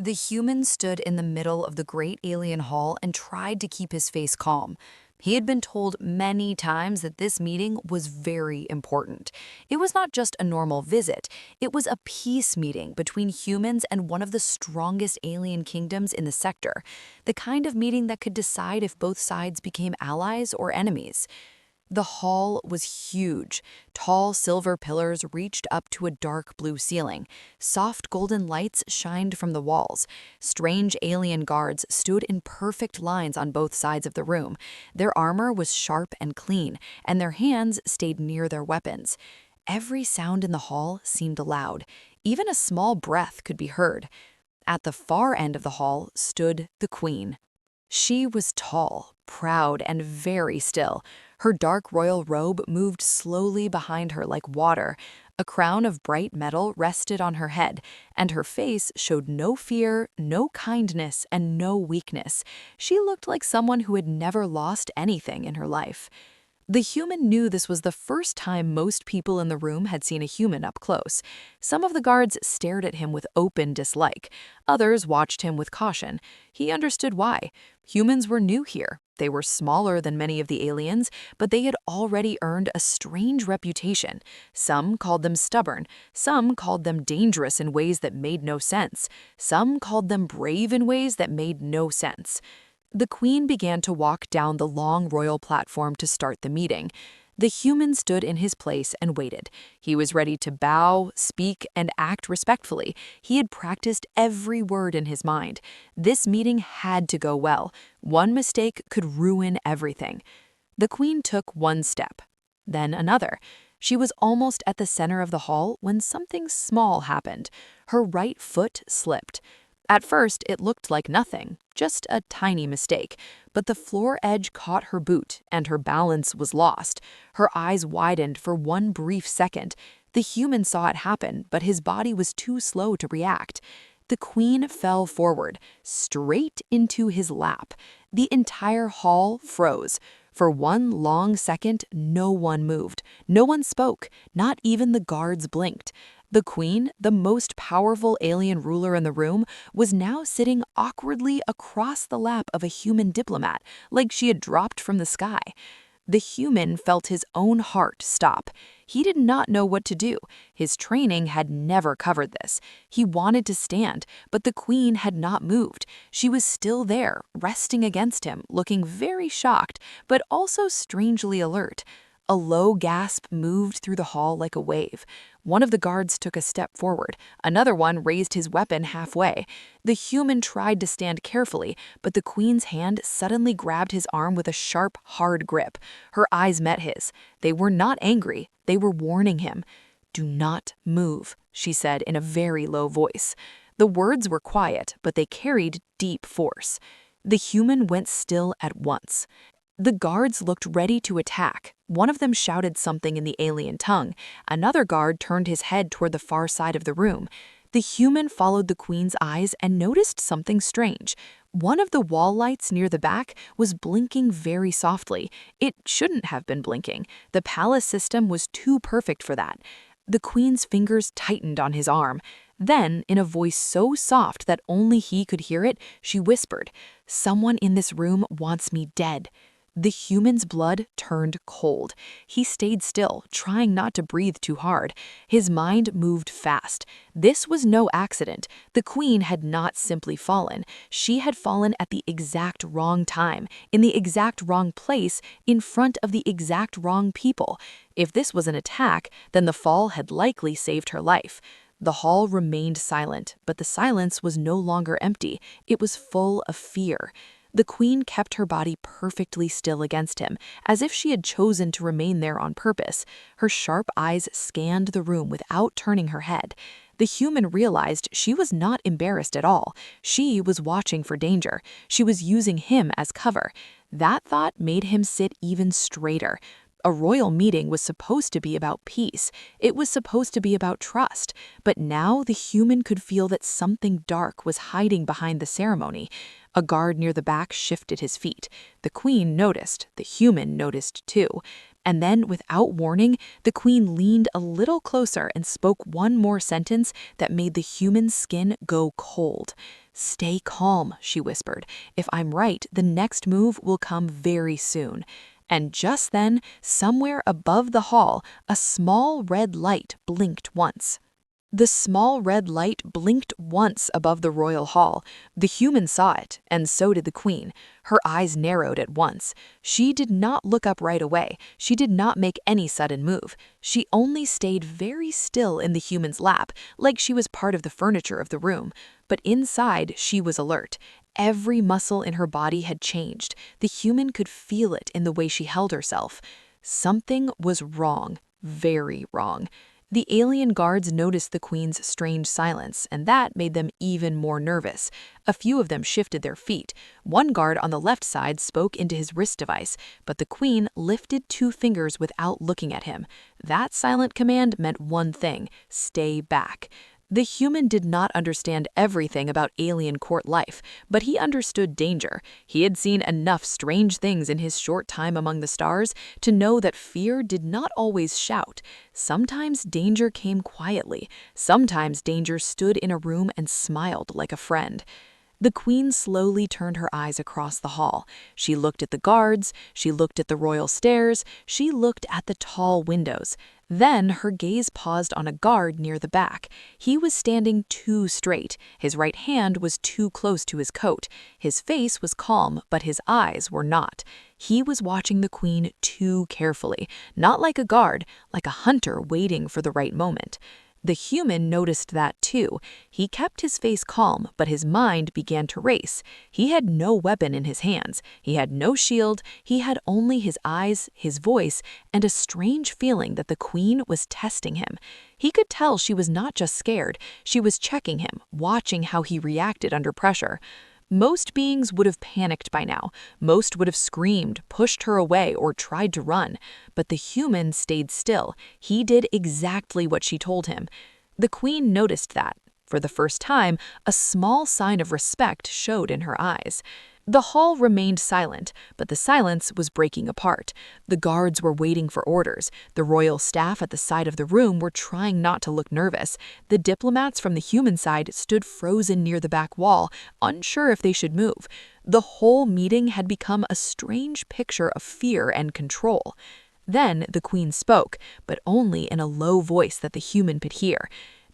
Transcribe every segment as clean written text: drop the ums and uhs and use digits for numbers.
The human stood in the middle of the great alien hall and tried to keep his face calm. He had been told many times that this meeting was very important. It was not just a normal visit, it was a peace meeting between humans and one of the strongest alien kingdoms in the sector, the kind of meeting that could decide if both sides became allies or enemies. The hall was huge. Tall silver pillars reached up to a dark blue ceiling. Soft golden lights shined from the walls. Strange alien guards stood in perfect lines on both sides of the room. Their armor was sharp and clean, and their hands stayed near their weapons. Every sound in the hall seemed loud. Even a small breath could be heard. At the far end of the hall stood the queen. She was tall, proud, and very still. Her dark royal robe moved slowly behind her like water. A crown of bright metal rested on her head, and her face showed no fear, no kindness, and no weakness. She looked like someone who had never lost anything in her life. The human knew this was the first time most people in the room had seen a human up close. Some of the guards stared at him with open dislike. Others watched him with caution. He understood why. Humans were new here. They were smaller than many of the aliens, but they had already earned a strange reputation. Some called them stubborn. Some called them dangerous in ways that made no sense. Some called them brave in ways that made no sense. The queen began to walk down the long royal platform to start the meeting. The human stood in his place and waited. He was ready to bow, speak, and act respectfully. He had practiced every word in his mind. This meeting had to go well. One mistake could ruin everything. The queen took one step, then another. She was almost at the center of the hall when something small happened. Her right foot slipped. At first, it looked like nothing, just a tiny mistake, but the floor edge caught her boot and her balance was lost. Her eyes widened for one brief second. The human saw it happen, but his body was too slow to react. The queen fell forward, straight into his lap. The entire hall froze. For one long second, no one moved. No one spoke. Not even the guards blinked. The queen, the most powerful alien ruler in the room, was now sitting awkwardly across the lap of a human diplomat, like she had dropped from the sky. The human felt his own heart stop. He did not know what to do. His training had never covered this. He wanted to stand, but the queen had not moved. She was still there, resting against him, looking very shocked, but also strangely alert. A low gasp moved through the hall like a wave. One of the guards took a step forward. Another one raised his weapon halfway. The human tried to stand carefully, but the queen's hand suddenly grabbed his arm with a sharp, hard grip. Her eyes met his. They were not angry. They were warning him. "Do not move," she said in a very low voice. The words were quiet, but they carried deep force. The human went still at once. The guards looked ready to attack. One of them shouted something in the alien tongue. Another guard turned his head toward the far side of the room. The human followed the queen's eyes and noticed something strange. One of the wall lights near the back was blinking very softly. It shouldn't have been blinking. The palace system was too perfect for that. The queen's fingers tightened on his arm. Then, in a voice so soft that only he could hear it, she whispered, "Someone in this room wants me dead." The human's blood turned cold. He stayed still, trying not to breathe too hard. His mind moved fast. This was no accident. The queen had not simply fallen. She had fallen at the exact wrong time, in the exact wrong place, in front of the exact wrong people. If this was an attack, then the fall had likely saved her life. The hall remained silent, but the silence was no longer empty. It was full of fear. The queen kept her body perfectly still against him, as if she had chosen to remain there on purpose. Her sharp eyes scanned the room without turning her head. The human realized she was not embarrassed at all. She was watching for danger. She was using him as cover. That thought made him sit even straighter. A royal meeting was supposed to be about peace. It was supposed to be about trust. But now the human could feel that something dark was hiding behind the ceremony. A guard near the back shifted his feet. The queen noticed. The human noticed too. And then, without warning, the queen leaned a little closer and spoke one more sentence that made the human's skin go cold. "Stay calm," she whispered. "If I'm right, the next move will come very soon." And just then, somewhere above the hall, a small red light blinked once. The small red light blinked once above the royal hall. The human saw it, and so did the queen. Her eyes narrowed at once. She did not look up right away. She did not make any sudden move. She only stayed very still in the human's lap, like she was part of the furniture of the room. But inside, she was alert. Every muscle in her body had changed. The human could feel it in the way she held herself. Something was wrong, very wrong. The alien guards noticed the queen's strange silence, and that made them even more nervous. A few of them shifted their feet. One guard on the left side spoke into his wrist device, but the queen lifted 2 fingers without looking at him. That silent command meant one thing: stay back. The human did not understand everything about alien court life, but he understood danger. He had seen enough strange things in his short time among the stars to know that fear did not always shout. Sometimes danger came quietly. Sometimes danger stood in a room and smiled like a friend. The queen slowly turned her eyes across the hall. She looked at the guards, she looked at the royal stairs, she looked at the tall windows. Then her gaze paused on a guard near the back. He was standing too straight. His right hand was too close to his coat. His face was calm, but his eyes were not. He was watching the queen too carefully, not like a guard, like a hunter waiting for the right moment. The human noticed that too. He kept his face calm, but his mind began to race. He had no weapon in his hands. He had no shield. He had only his eyes, his voice, and a strange feeling that the queen was testing him. He could tell she was not just scared. She was checking him, watching how he reacted under pressure. Most beings would have panicked by now. Most would have screamed, pushed her away, or tried to run. But the human stayed still. He did exactly what she told him. The queen noticed that. For the first time, a small sign of respect showed in her eyes. The hall remained silent, but the silence was breaking apart. The guards were waiting for orders. The royal staff at the side of the room were trying not to look nervous. The diplomats from the human side stood frozen near the back wall, unsure if they should move. The whole meeting had become a strange picture of fear and control. Then the queen spoke, but only in a low voice that the human could hear.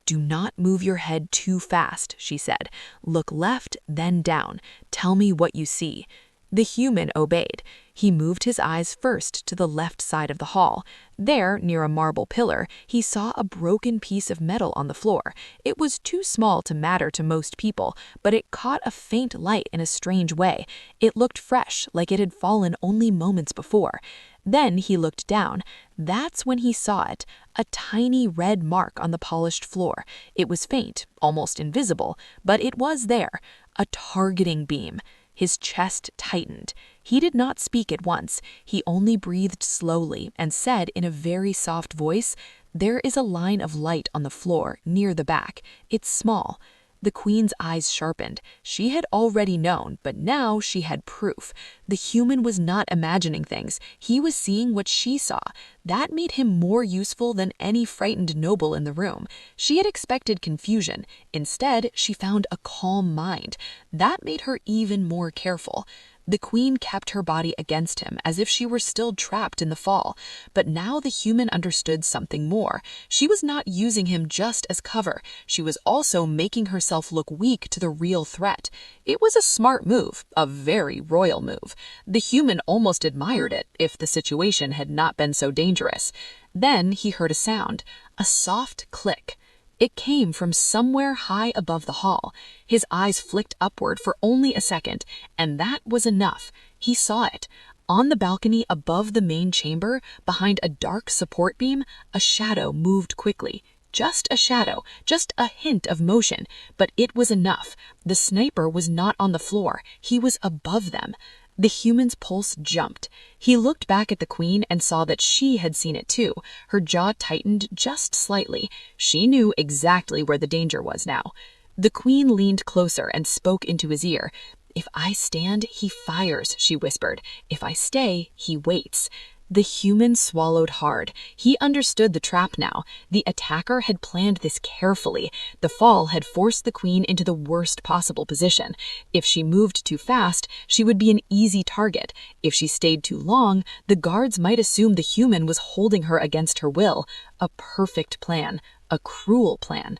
"Do not move your head too fast," she said. "Look left, then down. Tell me what you see." The human obeyed. He moved his eyes first to the left side of the hall. There, near a marble pillar, he saw a broken piece of metal on the floor. It was too small to matter to most people, but it caught a faint light in a strange way. It looked fresh, like it had fallen only moments before. Then he looked down. That's when he saw it, a tiny red mark on the polished floor. It was faint, almost invisible, but it was there, a targeting beam. His chest tightened. He did not speak at once. He only breathed slowly and said in a very soft voice, "There is a line of light on the floor near the back. It's small." The queen's eyes sharpened. She had already known, but now she had proof. The human was not imagining things. He was seeing what she saw. That made him more useful than any frightened noble in the room. She had expected confusion. Instead, she found a calm mind. That made her even more careful. The queen kept her body against him as if she were still trapped in the fall. But now the human understood something more. She was not using him just as cover. She was also making herself look weak to the real threat. It was a smart move, a very royal move. The human almost admired it if the situation had not been so dangerous. Then he heard a sound, a soft click. It came from somewhere high above the hall. His eyes flicked upward for only a second, and that was enough. He saw it. On the balcony above the main chamber, behind a dark support beam, a shadow moved quickly. Just a shadow, just a hint of motion, but it was enough. The sniper was not on the floor. He was above them. The human's pulse jumped. He looked back at the queen and saw that she had seen it too. Her jaw tightened just slightly. She knew exactly where the danger was now. The queen leaned closer and spoke into his ear. "If I stand, he fires," she whispered. "If I stay, he waits." The human swallowed hard. He understood the trap now. The attacker had planned this carefully. The fall had forced the queen into the worst possible position. If she moved too fast, she would be an easy target. If she stayed too long, the guards might assume the human was holding her against her will. A perfect plan. A cruel plan.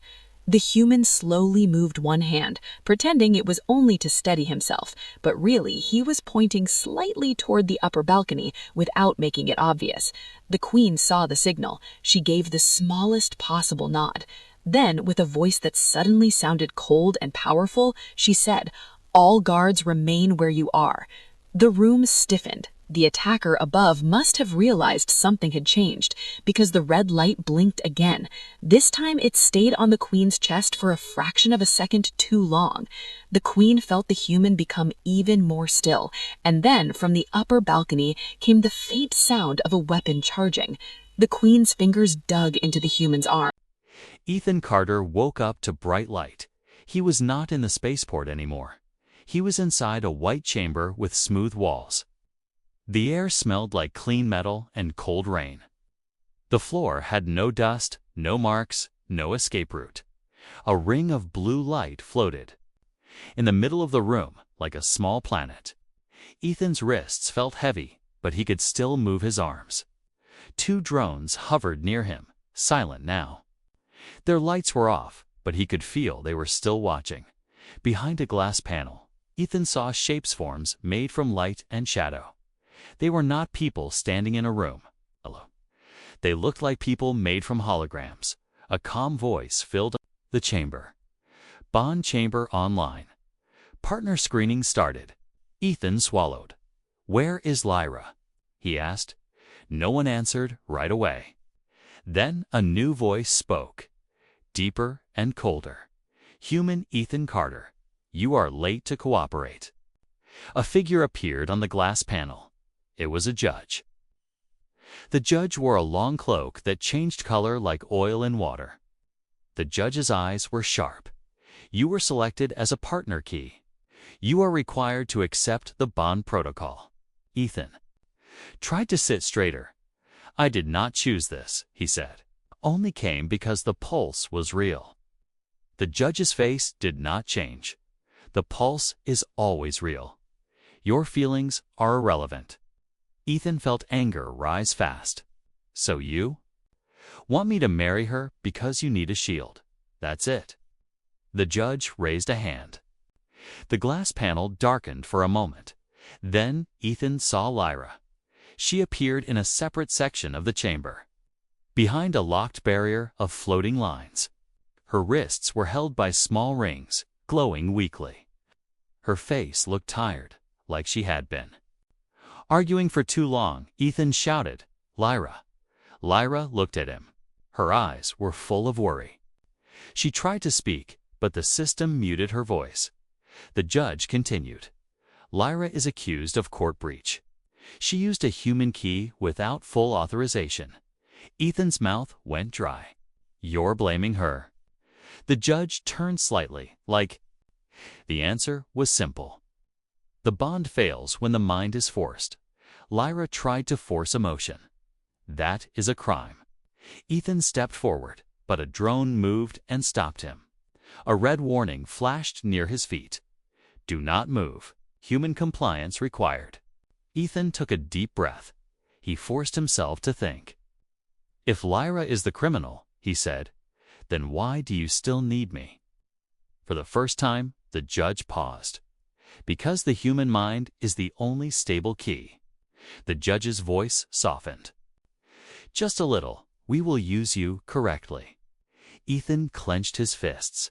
The human slowly moved one hand, pretending it was only to steady himself, but really he was pointing slightly toward the upper balcony without making it obvious. The queen saw the signal. She gave the smallest possible nod. Then, with a voice that suddenly sounded cold and powerful, she said, "All guards remain where you are." The room stiffened. The attacker above must have realized something had changed, because the red light blinked again. This time it stayed on the queen's chest for a fraction of a second too long. The queen felt the human become even more still, and then from the upper balcony came the faint sound of a weapon charging. The queen's fingers dug into the human's arm. Ethan Carter woke up to bright light. He was not in the spaceport anymore. He was inside a white chamber with smooth walls. The air smelled like clean metal and cold rain. The floor had no dust, no marks, no escape route. A ring of blue light floated in the middle of the room, like a small planet. Ethan's wrists felt heavy, but he could still move his arms. Two drones hovered near him, silent now. Their lights were off, but he could feel they were still watching. Behind a glass panel, Ethan saw shapes made from light and shadow. They were not people standing in a room. They looked like people made from holograms. A calm voice filled the chamber. Bond chamber online. Partner screening started. Ethan swallowed. "Where is Lyra?" he asked. No one answered right away. Then a new voice spoke, deeper and colder. "Human Ethan Carter, you are late to cooperate." A figure appeared on the glass panel. It was a judge. The judge wore a long cloak that changed color like oil in water. The judge's eyes were sharp. "You were selected as a partner key. You are required to accept the bond protocol." Ethan tried to sit straighter. "I did not choose this," he said. "Only came because the pulse was real." The judge's face did not change. "The pulse is always real. Your feelings are irrelevant." Ethan felt anger rise fast. "So you want me to marry her because you need a shield? That's it." The judge raised a hand. The glass panel darkened for a moment. Then Ethan saw Lyra. She appeared in a separate section of the chamber, behind a locked barrier of floating lines. Her wrists were held by small rings, glowing weakly. Her face looked tired, like she had been arguing for too long. Ethan shouted, "Lyra!" Lyra looked at him. Her eyes were full of worry. She tried to speak, but the system muted her voice. The judge continued. "Lyra is accused of court breach. She used a human key without full authorization." Ethan's mouth went dry. "You're blaming her?" The judge turned slightly, like. The answer was simple. The bond fails when the mind is forced. Lyra tried to force emotion. That is a crime. Ethan stepped forward, but a drone moved and stopped him. A red warning flashed near his feet. "Do not move. Human compliance required." Ethan took a deep breath. He forced himself to think. "If Lyra is the criminal," he said, "then why do you still need me?" For the first time, the judge paused. "Because the human mind is the only stable key." The judge's voice softened. "Just a little. We will use you correctly." Ethan clenched his fists.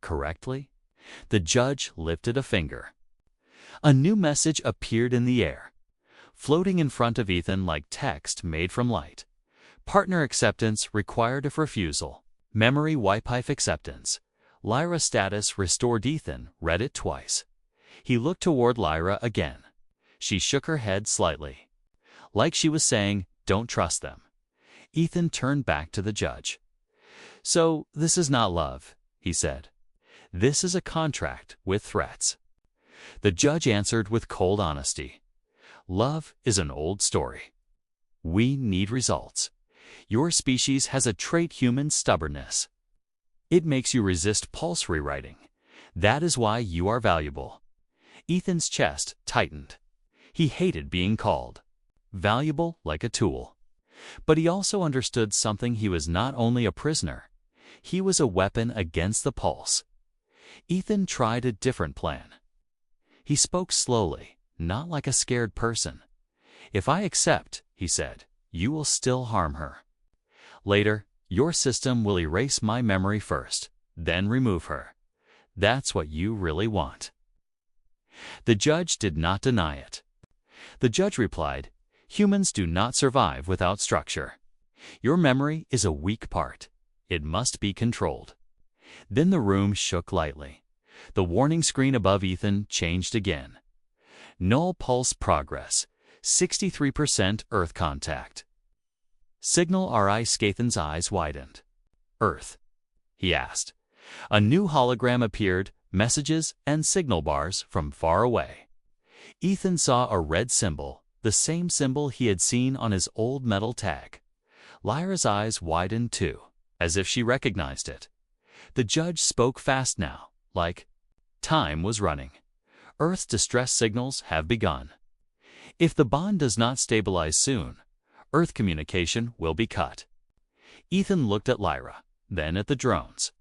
"Correctly?" The judge lifted a finger. A new message appeared in the air, floating in front of Ethan like text made from light. "Partner acceptance required of refusal. Memory wipe acceptance. Lyra status restored." Ethan read it twice. He looked toward Lyra again. She shook her head slightly, like she was saying, "Don't trust them." Ethan turned back to the judge. "So this is not love," he said. "This is a contract with threats." The judge answered with cold honesty. "Love is an old story." We need results. Your species has a trait: human stubbornness. It makes you resist pulse rewriting. That is why you are valuable. Ethan's chest tightened. He hated being called valuable like a tool. But he also understood something: he was not only a prisoner, he was a weapon against the pulse. Ethan tried a different plan. He spoke slowly, not like a scared person. "If I accept," he said, "you will still harm her. Later, your system will erase my memory first, then remove her. That's what you really want." The judge did not deny it. The judge replied, "Humans do not survive without structure. Your memory is a weak part. It must be controlled." Then the room shook lightly. The warning screen above Ethan changed again. Null pulse progress, 63% Earth contact. Signal RI. Scathan's eyes widened. "Earth?" he asked. A new hologram appeared, messages and signal bars from far away. Ethan saw a red symbol, the same symbol he had seen on his old metal tag. Lyra's eyes widened too, as if she recognized it. The judge spoke fast now, like time was running. "Earth's distress signals have begun. If the bond does not stabilize soon, Earth communication will be cut." Ethan looked at Lyra, then at the drones,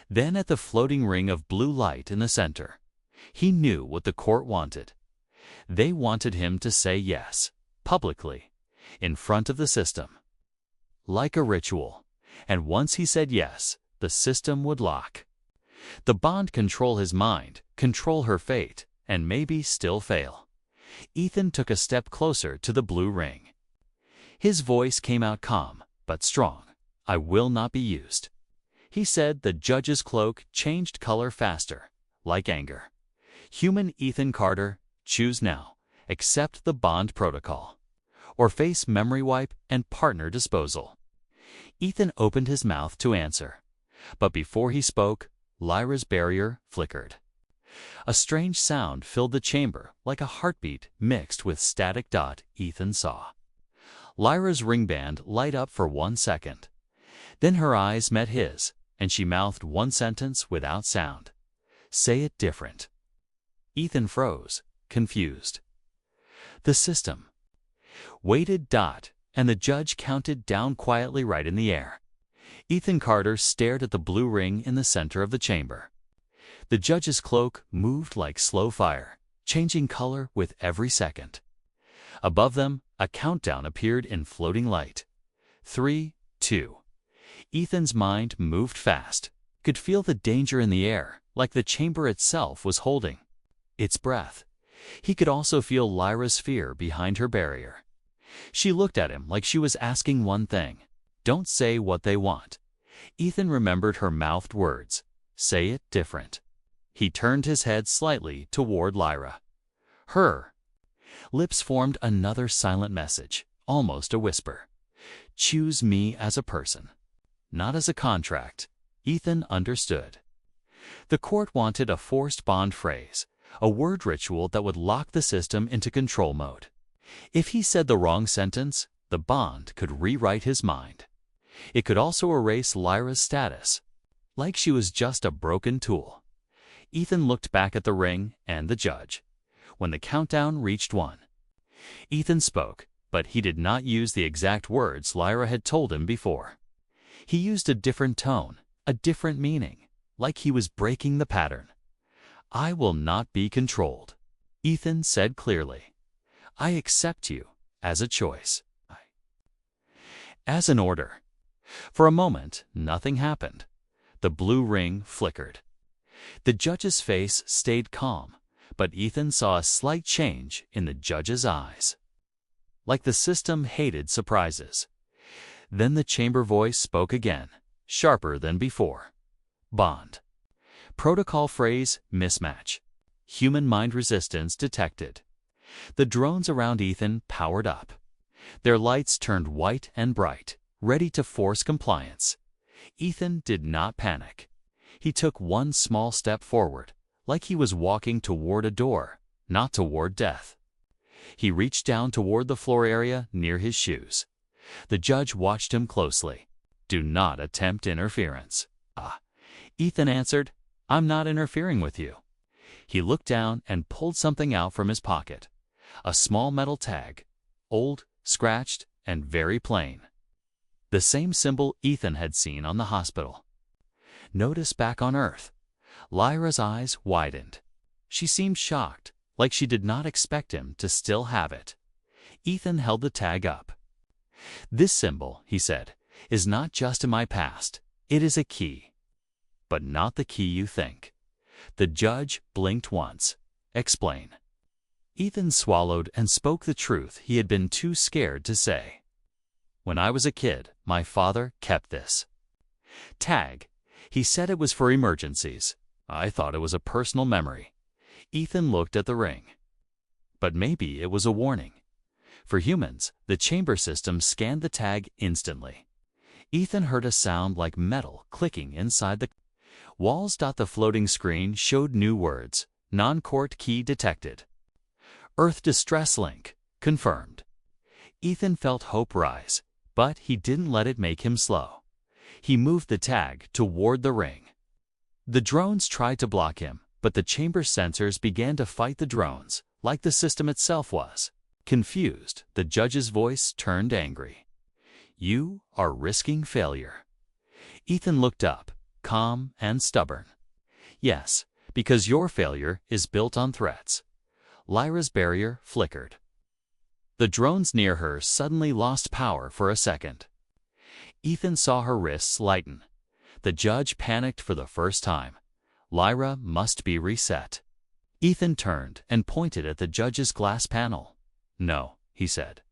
then at the floating ring of blue light in the center. He knew what the court wanted. They wanted him to say yes, publicly, in front of the system, like a ritual. And once he said yes, the system would lock. The bond control his mind, control her fate, and maybe still fail. Ethan took a step closer to the blue ring. His voice came out calm, but strong. "I will not be used." He said. The judge's cloak changed color faster, like anger. "Human Ethan Carter, choose now. Accept the bond protocol, or face memory wipe and partner disposal." Ethan opened his mouth to answer, but before he spoke, Lyra's barrier flickered. A strange sound filled the chamber, like a heartbeat mixed with static. Ethan saw Lyra's ringband light up for 1 second. Then her eyes met his, and she mouthed one sentence without sound. "Say it different." Ethan froze, confused. The system waited. And the judge counted down quietly right in the air. Ethan Carter stared at the blue ring in the center of the chamber. The judge's cloak moved like slow fire, changing color with every second. Above them, a countdown appeared in floating light. 3, 2. Ethan's mind moved fast, could feel the danger in the air, like the chamber itself was holding its breath. He could also feel Lyra's fear behind her barrier. She looked at him like she was asking one thing: "Don't say what they want." Ethan remembered her mouthed words: "Say it different." He turned his head slightly toward Lyra. Her lips formed another silent message, almost a whisper. "Choose me as a person, not as a contract." Ethan understood. The court wanted a forced bond phrase, a word ritual that would lock the system into control mode. If he said the wrong sentence, the bond could rewrite his mind. It could also erase Lyra's status, like she was just a broken tool. Ethan looked back at the ring and the judge. When the countdown reached 1, Ethan spoke, but he did not use the exact words Lyra had told him before. He used a different tone, a different meaning, like he was breaking the pattern. "I will not be controlled," Ethan said clearly. "I accept you as a choice, as an order." For a moment, nothing happened. The blue ring flickered. The judge's face stayed calm, but Ethan saw a slight change in the judge's eyes, like the system hated surprises. Then the chamber voice spoke again, sharper than before. "Bond. Protocol phrase mismatch. Human mind resistance detected." The drones around Ethan powered up. Their lights turned white and bright, ready to force compliance. Ethan did not panic. He took one small step forward, like he was walking toward a door, not toward death. He reached down toward the floor area near his shoes. The judge watched him closely. "Do not attempt interference." Ethan answered, "I'm not interfering with you." He looked down and pulled something out from his pocket. A small metal tag, old, scratched, and very plain. The same symbol Ethan had seen on the hospital. Notice back on Earth. Lyra's eyes widened. She seemed shocked, like she did not expect him to still have it. Ethan held the tag up. "This symbol," he said, "is not just in my past. It is a key. But not the key you think." The judge blinked once. "Explain." Ethan swallowed and spoke the truth he had been too scared to say. "When I was a kid, my father kept this tag. He said it was for emergencies. I thought it was a personal memory." Ethan looked at the ring. But maybe it was a warning. For humans, the chamber system scanned the tag instantly. Ethan heard a sound like metal clicking inside the walls. The floating screen showed new words. "Non-court key detected. Earth distress link confirmed." Ethan felt hope rise, but he didn't let it make him slow. He moved the tag toward the ring. The drones tried to block him, but the chamber sensors began to fight the drones, like the system itself was. Confused, the judge's voice turned angry. "You are risking failure." Ethan looked up, calm and stubborn. "Yes, because your failure is built on threats." Lyra's barrier flickered. The drones near her suddenly lost power for a second. Ethan saw her wrists lighten. The judge panicked for the first time. Lyra must be reset. Ethan turned and pointed at the judge's glass panel. "No," he said.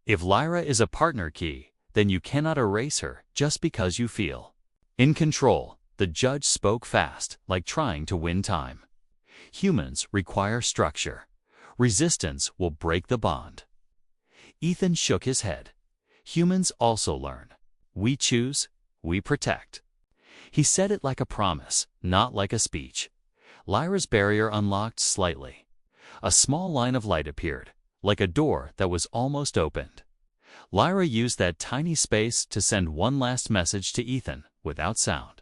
"If Lyra is a partner key, then you cannot erase her just because you feel in control." The judge spoke fast, like trying to win time. "Humans require structure. Resistance will break the bond." Ethan shook his head. "Humans also learn. We choose, we protect." He said it like a promise, not like a speech. Lyra's barrier unlocked slightly. A small line of light appeared, like a door that was almost opened. Lyra used that tiny space to send one last message to Ethan without sound.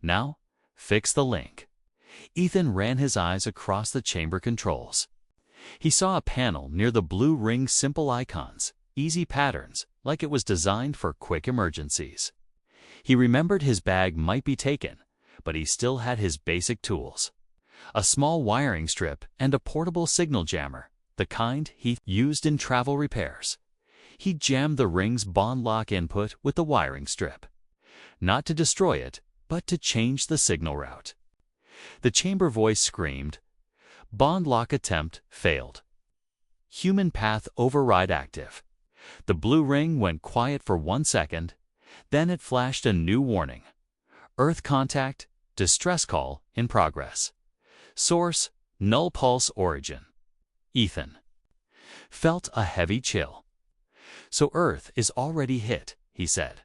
"Now, fix the link." Ethan ran his eyes across the chamber controls. He saw a panel near the blue ring, simple icons, easy patterns, like it was designed for quick emergencies. He remembered his bag might be taken, but he still had his basic tools. A small wiring strip and a portable signal jammer, the kind he used in travel repairs. He jammed the ring's bond lock input with the wiring strip. Not to destroy it, but to change the signal route. The chamber voice screamed, "Bond lock attempt failed. Human path override active." The blue ring went quiet for 1 second, then it flashed a new warning. "Earth contact, distress call in progress. Source, null pulse origin." Ethan felt a heavy chill. "So Earth is already hit," he said.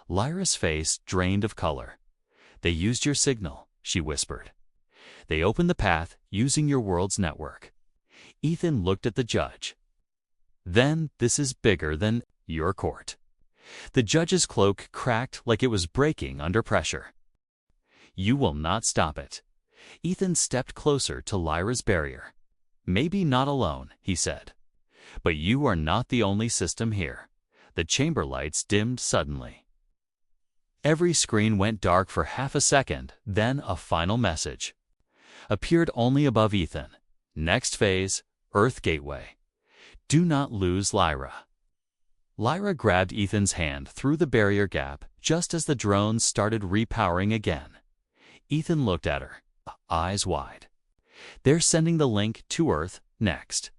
Lyra's face drained of color. "They used your signal," she whispered. "They opened the path using your world's network." Ethan looked at the judge. "Then this is bigger than your court." The judge's cloak cracked like it was breaking under pressure. "You will not stop it." Ethan stepped closer to Lyra's barrier. "Maybe not alone," he said. "But you are not the only system here." The chamber lights dimmed suddenly. Every screen went dark for half a second, then a final message appeared only above Ethan. "Next phase, Earth Gateway. Do not lose Lyra." Lyra grabbed Ethan's hand through the barrier gap just as the drones started repowering again. Ethan looked at her, eyes wide. "They're sending the link to Earth next."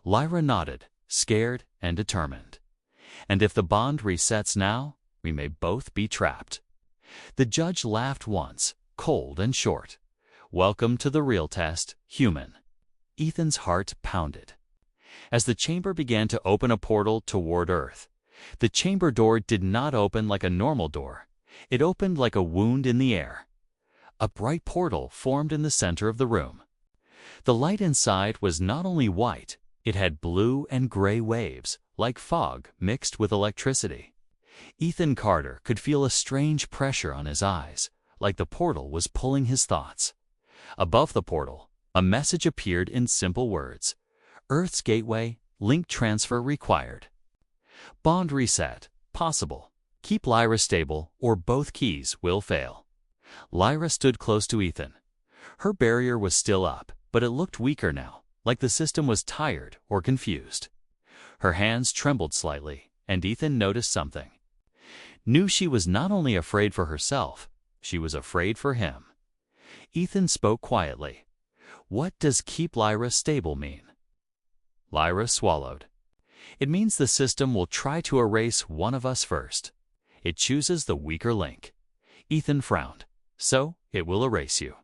Lyra nodded, scared and determined. "And if the bond resets now, we may both be trapped." The judge laughed once, cold and short. "Welcome to the real test, human." Ethan's heart pounded. As the chamber began to open a portal toward Earth, the chamber door did not open like a normal door. It opened like a wound in the air. A bright portal formed in the center of the room. The light inside was not only white, It had blue and gray waves, like fog mixed with electricity. Ethan Carter could feel a strange pressure on his eyes, like the portal was pulling his thoughts. Above the portal, a message appeared in simple words: Earth's gateway, link transfer required. Bond reset, possible. Keep Lyra stable or both keys will fail. Lyra stood close to Ethan. Her barrier was still up, but it looked weaker now, like the system was tired or confused. Her hands trembled slightly, and Ethan noticed something. Knew she was not only afraid for herself, she was afraid for him. Ethan spoke quietly. What does keep Lyra stable mean? Lyra swallowed. It means the system will try to erase one of us first. It chooses the weaker link. Ethan frowned. So, it will erase you.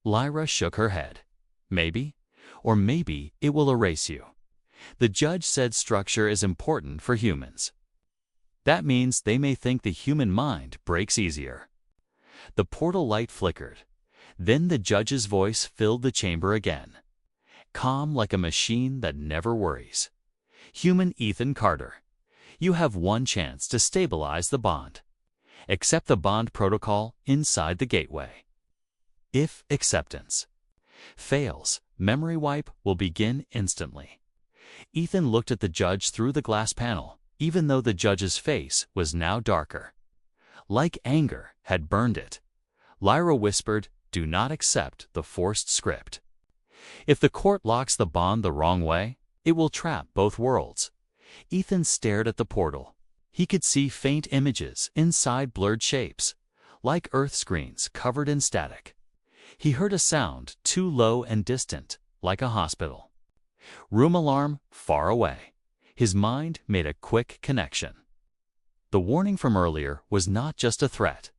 Lyra shook her head. Maybe, or maybe it will erase you. The judge said structure is important for humans. That means they may think the human mind breaks easier. The portal light flickered. Then the judge's voice filled the chamber again. Calm like a machine that never worries. Human Ethan Carter, you have one chance to stabilize the bond. Accept the bond protocol inside the gateway. If acceptance fails, memory wipe will begin instantly. Ethan looked at the judge through the glass panel, even though the judge's face was now darker. Like anger had burned it. Lyra whispered, do not accept the forced script. If the court locks the bond the wrong way, it will trap both worlds. Ethan stared at the portal. He could see faint images inside blurred shapes, like Earth screens covered in static. He heard a sound too low and distant, like a hospital. Room alarm far away. His mind made a quick connection. The warning from earlier was not just a threat.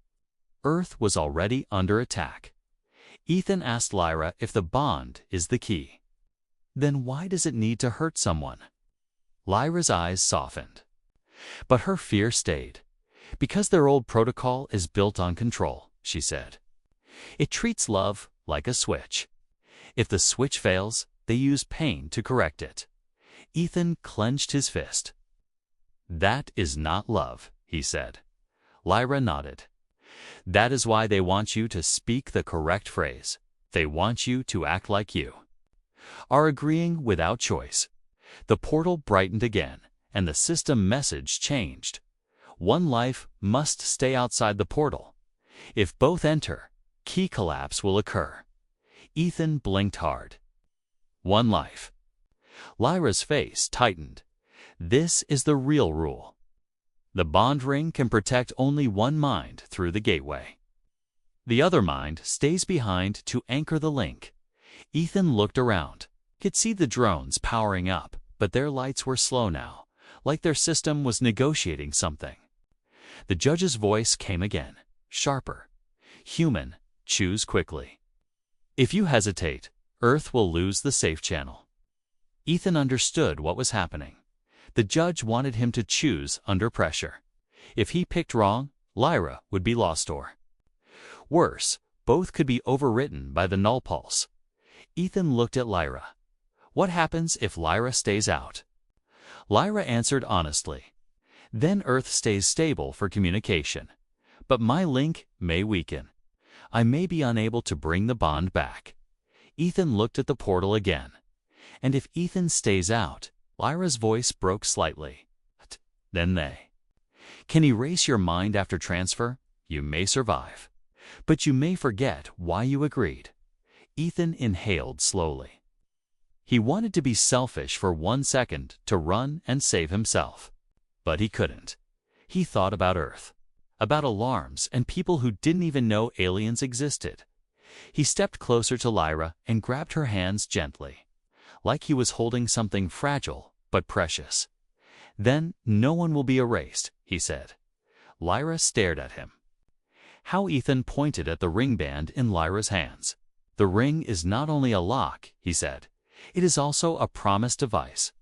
Earth was already under attack. Ethan asked Lyra if the bond is the key. Then why does it need to hurt someone? Lyra's eyes softened. But her fear stayed. Because their old protocol is built on control, she said. It treats love like a switch. If the switch fails, they use pain to correct it. Ethan clenched his fist. That is not love, he said. Lyra nodded. That is why they want you to speak the correct phrase. They want you to act like you are agreeing without choice. The portal brightened again, and the system message changed. One life must stay outside the portal. If both enter, key collapse will occur. Ethan blinked hard. One life. Lyra's face tightened. This is the real rule. The bond ring can protect only one mind through the gateway. The other mind stays behind to anchor the link. Ethan looked around. Could see the drones powering up, but their lights were slow now, like their system was negotiating something. The judge's voice came again, sharper. Human, choose quickly. If you hesitate, Earth will lose the safe channel. Ethan understood what was happening. The judge wanted him to choose under pressure. If he picked wrong, Lyra would be lost or worse, both could be overwritten by the null pulse. Ethan looked at Lyra. What happens if Lyra stays out? Lyra answered honestly. Then Earth stays stable for communication. But my link may weaken. I may be unable to bring the bond back. Ethan looked at the portal again. And if Ethan stays out, Lyra's voice broke slightly. Then they can erase your mind after transfer. You may survive. But you may forget why you agreed. Ethan inhaled slowly. He wanted to be selfish for 1 second to run and save himself. But he couldn't. He thought about Earth, about alarms and people who didn't even know aliens existed. He stepped closer to Lyra and grabbed her hands gently, like he was holding something fragile but precious. Then no one will be erased, he said. Lyra stared at him. How Ethan pointed at the ring band in Lyra's hands. The ring is not only a lock, he said. It is also a promise device.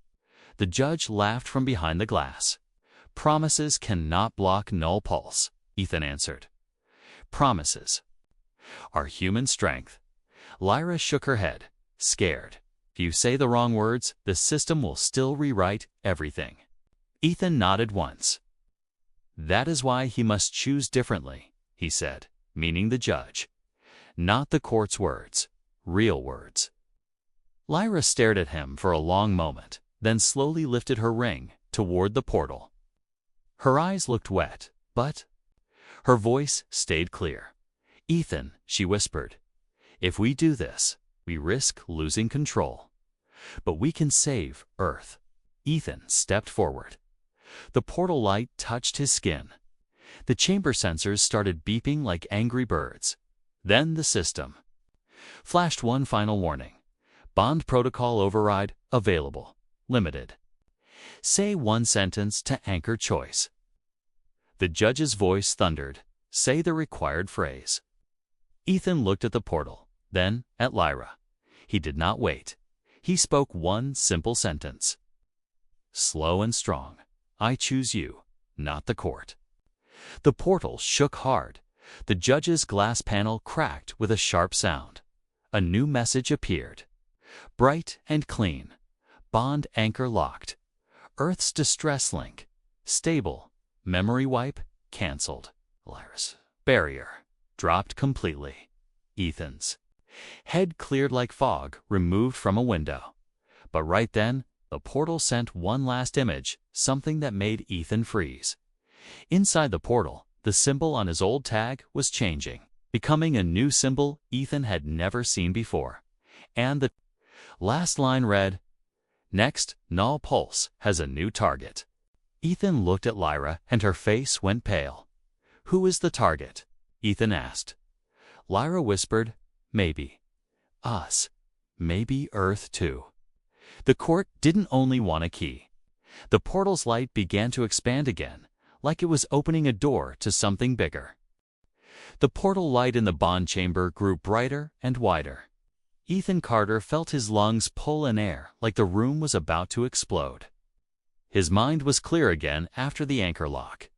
The judge laughed from behind the glass. Promises cannot block null pulse, Ethan answered. Promises are human strength. Lyra shook her head, scared. If you say the wrong words, the system will still rewrite everything. Ethan nodded once. That is why he must choose differently, he said, meaning the judge. Not the court's words, real words. Lyra stared at him for a long moment, then slowly lifted her ring toward the portal. Her eyes looked wet, but her voice stayed clear. Ethan, she whispered, if we do this, we risk losing control. But we can save Earth. Ethan stepped forward. The portal light touched his skin. The chamber sensors started beeping like angry birds. Then the system flashed one final warning. Bond protocol override available. Limited. Say one sentence to anchor choice. The judge's voice thundered. Say the required phrase. Ethan looked at the portal, then at Lyra. He did not wait. He spoke one simple sentence. Slow and strong. I choose you, not the court. The portal shook hard. The judge's glass panel cracked with a sharp sound. A new message appeared. Bright and clean. Bond anchor locked. Earth's distress link. Stable. Memory wipe canceled. Lyra's barrier dropped completely. Ethan's head cleared like fog removed from a window. But right then, the portal sent one last image, something that made Ethan freeze. Inside the portal, the symbol on his old tag was changing, becoming a new symbol Ethan had never seen before. And the last line read, Next, Null Pulse has a new target. Ethan looked at Lyra and her face went pale. Who is the target? Ethan asked. Lyra whispered, maybe. Us. Maybe Earth too. The court didn't only want a key. The portal's light began to expand again, like it was opening a door to something bigger. The portal light in the bond chamber grew brighter and wider. Ethan Carter felt his lungs pull in air like the room was about to explode. His mind was clear again after the anchor lock,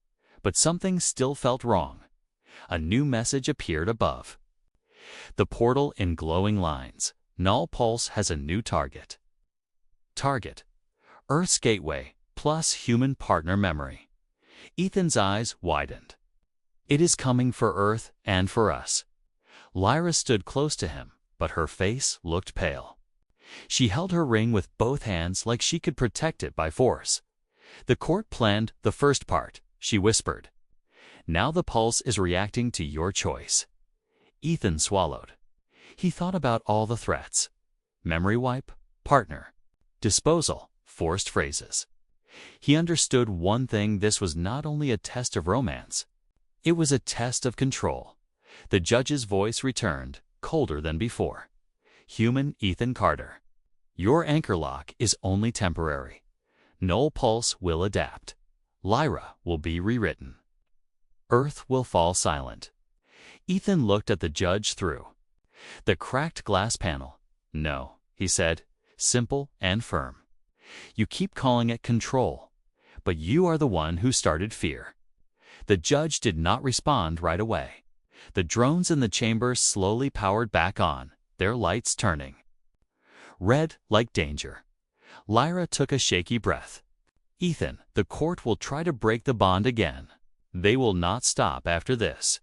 but something still felt wrong. A new message appeared above. The portal in glowing lines. Null Pulse has a new target. Target. Earth's gateway plus human partner memory. Ethan's eyes widened. It is coming for Earth and for us. Lyra stood close to him, but her face looked pale. She held her ring with both hands like she could protect it by force. The court planned the first part, she whispered. Now the pulse is reacting to your choice. Ethan swallowed. He thought about all the threats. Memory wipe, partner, disposal, forced phrases. He understood one thing: this was not only a test of romance. It was a test of control. The judge's voice returned, colder than before. Human Ethan Carter. Your anchor lock is only temporary. Null Pulse will adapt. Lyra will be rewritten. Earth will fall silent. Ethan looked at the judge through the cracked glass panel. No, he said, simple and firm. You keep calling it control, but you are the one who started fear. The judge did not respond right away. The drones in the chamber slowly powered back on, their lights turning red like danger. Lyra took a shaky breath. Ethan, the court will try to break the bond again. They will not stop after this.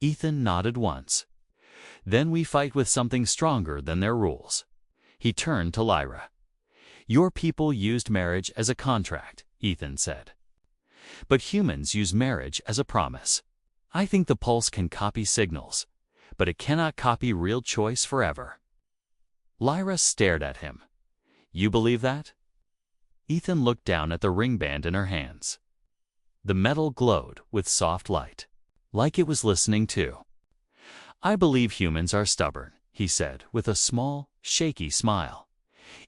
Ethan nodded once. Then we fight with something stronger than their rules. He turned to Lyra. Your people used marriage as a contract, Ethan said. But humans use marriage as a promise. I think the pulse can copy signals, but it cannot copy real choice forever. Lyra stared at him. You believe that? Ethan looked down at the ring band in her hands. The metal glowed with soft light, like it was listening too. I believe humans are stubborn, he said with a small, shaky smile,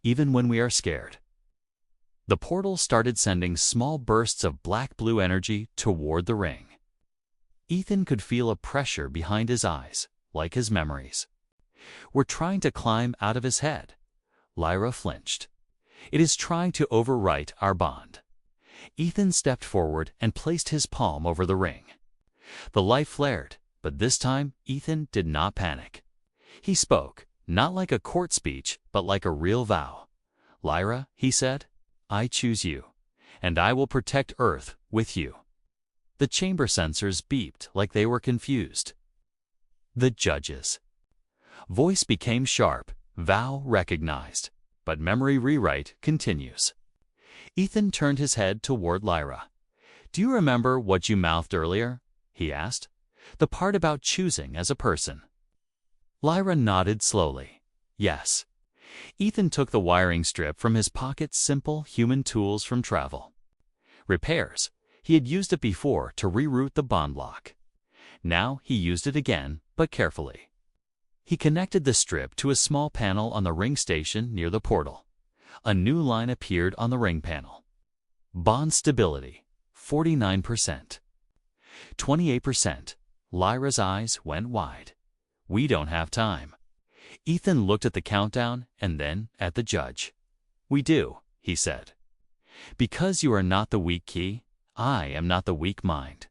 even when we are scared. The portal started sending small bursts of black-blue energy toward the ring. Ethan could feel a pressure behind his eyes, like his memories. We're trying to climb out of his head. Lyra flinched. It is trying to overwrite our bond. Ethan stepped forward and placed his palm over the ring. The light flared, but this time Ethan did not panic. He spoke, Not like a court speech, but like a real vow. Lyra, he said, I choose you, and I will protect Earth with you. The chamber sensors beeped like they were confused. The judges. Voice became sharp, vow recognized, but memory rewrite continues. Ethan turned his head toward Lyra. Do you remember what you mouthed earlier? He asked. The part about choosing as a person. Lyra nodded slowly. Yes. Ethan took the wiring strip from his pocket's simple human tools from travel. Repairs. He had used it before to reroute the bond lock. Now he used it again, but carefully. He connected the strip to a small panel on the ring station near the portal. A new line appeared on the ring panel. Bond stability, 49%. 28%. Lyra's eyes went wide. We don't have time. Ethan looked at the countdown and then at the judge. We do, he said. Because you are not the weak key, I am not the weak mind.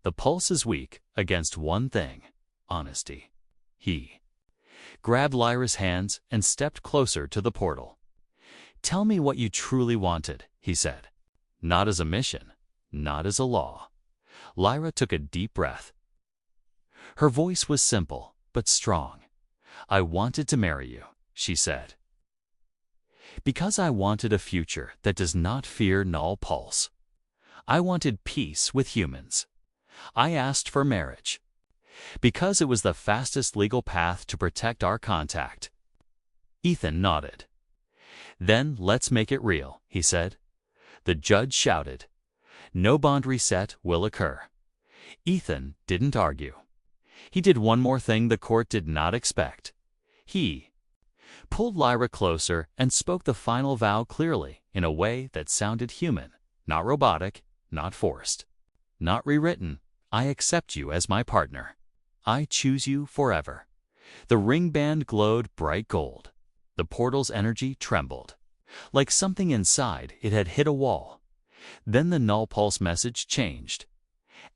The pulse is weak against one thing, honesty. He grabbed Lyra's hands and stepped closer to the portal. Tell me what you truly wanted, he said. Not as a mission, not as a law. Lyra took a deep breath. Her voice was simple, but strong. I wanted to marry you, she said. Because I wanted a future that does not fear null pulse. I wanted peace with humans. I asked for marriage. Because it was the fastest legal path to protect our contact. Ethan nodded. Then let's make it real, he said. The judge shouted. No bond reset will occur. Ethan didn't argue. He did one more thing the court did not expect. He pulled Lyra closer and spoke the final vow clearly in a way that sounded human, not robotic, not forced, not rewritten. I accept you as my partner. I choose you forever. The ring band glowed bright gold. The portal's energy trembled. Like something inside it had hit a wall. Then the null pulse message changed.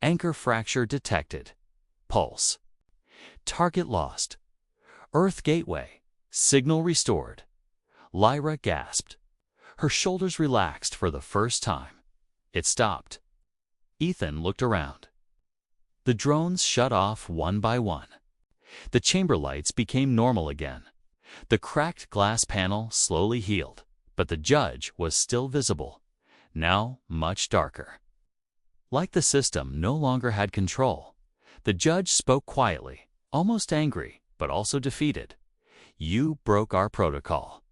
Anchor fracture detected. Pulse. Target lost. Earth gateway. Signal restored. Lyra gasped. Her shoulders relaxed for the first time. It stopped. Ethan looked around. The drones shut off one by one. The chamber lights became normal again. The cracked glass panel slowly healed, but the judge was still visible, now much darker. Like the system no longer had control, the judge spoke quietly, almost angry, but also defeated. You broke our protocol.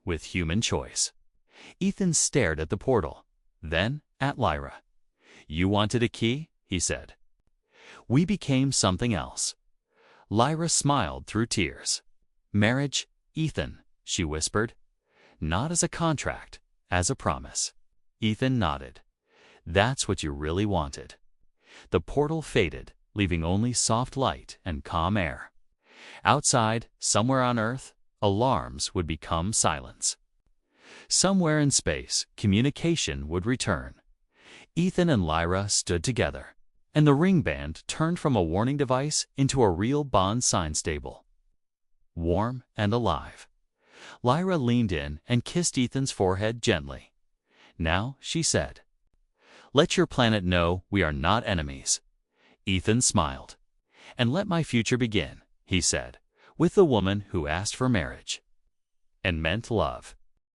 With human choice. Ethan stared at the portal, then at Lyra. You wanted a key, he said. We became something else. Lyra smiled through tears. Marriage, Ethan, she whispered. Not as a contract, as a promise. Ethan nodded. That's what you really wanted. The portal faded, leaving only soft light and calm air. Outside, somewhere on Earth, alarms would become silence. Somewhere in space, communication would return. Ethan and Lyra stood together, and the ring band turned from a warning device into a real bond sign stable. Warm and alive. Lyra leaned in and kissed Ethan's forehead gently. Now, she said, let your planet know we are not enemies. Ethan smiled. And let my future begin, he said, with the woman who asked for marriage. And meant love.